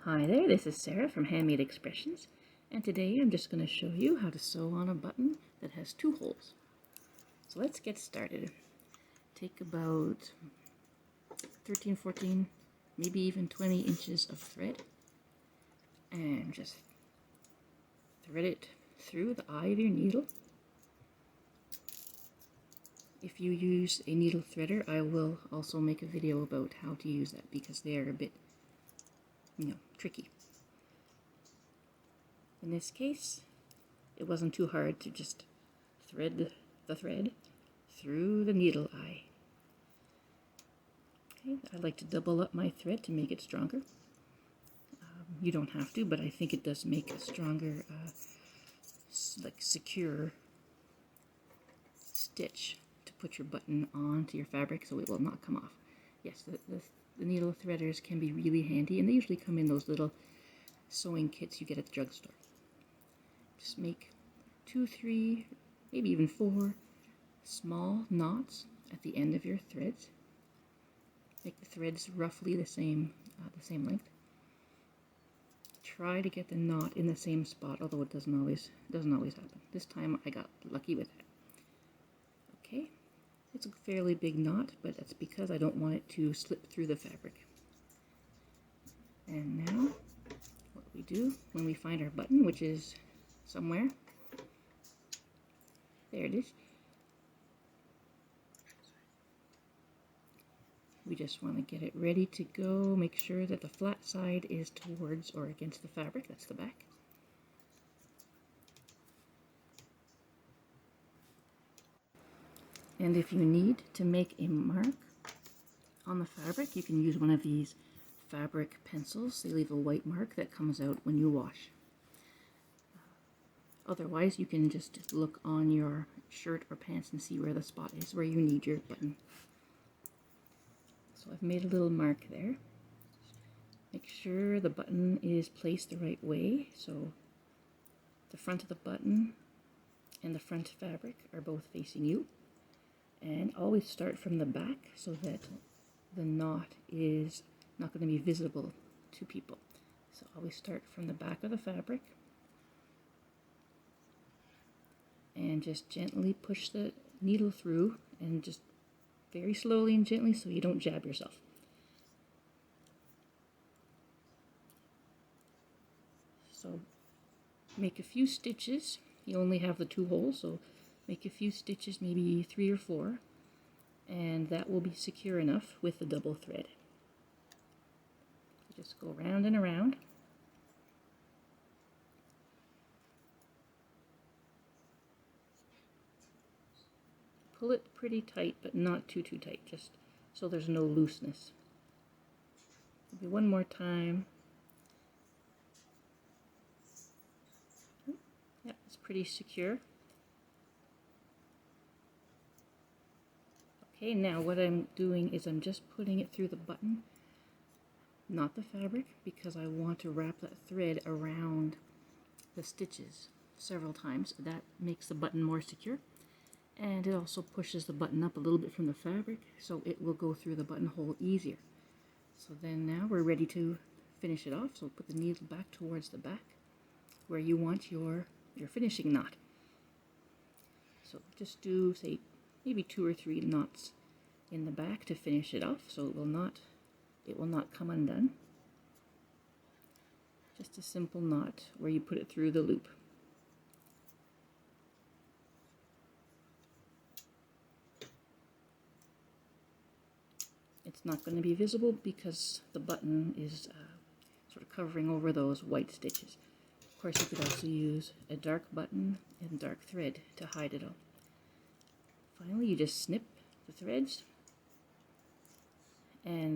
Hi there, this is Sarah from Handmade Expressions, and today I'm just going to show you how to sew on a button that has 2 holes. So let's get started. Take about 13, 14, maybe even 20 inches of thread and just thread it through the eye of your needle. If you use a needle threader, I will also make a video about how to use that because they are a bit, tricky. In this case, it wasn't too hard to just thread the thread through the needle eye. Okay, I like to double up my thread to make it stronger. You don't have to, but I think it does make a stronger, secure stitch to put your button onto your fabric so it will not come off. Yes, the needle threaders can be really handy, and they usually come in those little sewing kits you get at the drugstore. Just make 2, 3, maybe even 4 small knots at the end of your threads. Make the threads roughly the same length. Try to get the knot in the same spot, although it doesn't always happen. This time I got lucky with that. Okay, it's a fairly big knot, but that's because I don't want it to slip through the fabric. And now, what we do when we find our button, which is somewhere, there it is. We just want to get it ready to go. Make sure that the flat side is towards or against the fabric. That's the back. And if you need to make a mark on the fabric, you can use one of these fabric pencils. They leave a white mark that comes out when you wash. Otherwise, you can just look on your shirt or pants and see where the spot is where you need your button. So I've made a little mark there. Make sure the button is placed the right way. So the front of the button and the front fabric are both facing you. And always start from the back so that the knot is not going to be visible to people. So always start from the back of the fabric and just gently push the needle through, and just very slowly and gently so you don't jab yourself. So make a few stitches. You only have the 2 holes, so make a few stitches, maybe 3 or 4, and that will be secure enough with the double thread. Just go round and around. Pull it pretty tight, but not too tight, just so there's no looseness. Maybe one more time. Yeah, it's pretty secure. Okay, now what I'm doing is I'm just putting it through the button, not the fabric, because I want to wrap that thread around the stitches several times. That makes the button more secure, and it also pushes the button up a little bit from the fabric, so it will go through the buttonhole easier. So then now we're ready to finish it off. So put the needle back towards the back where you want your finishing knot. So just do, say, maybe 2 or 3 knots in the back to finish it off, so it will not come undone. Just a simple knot where you put it through the loop. It's not going to be visible because the button is sort of covering over those white stitches. Of course, you could also use a dark button and dark thread to hide it all. Finally, you just snip the threads, and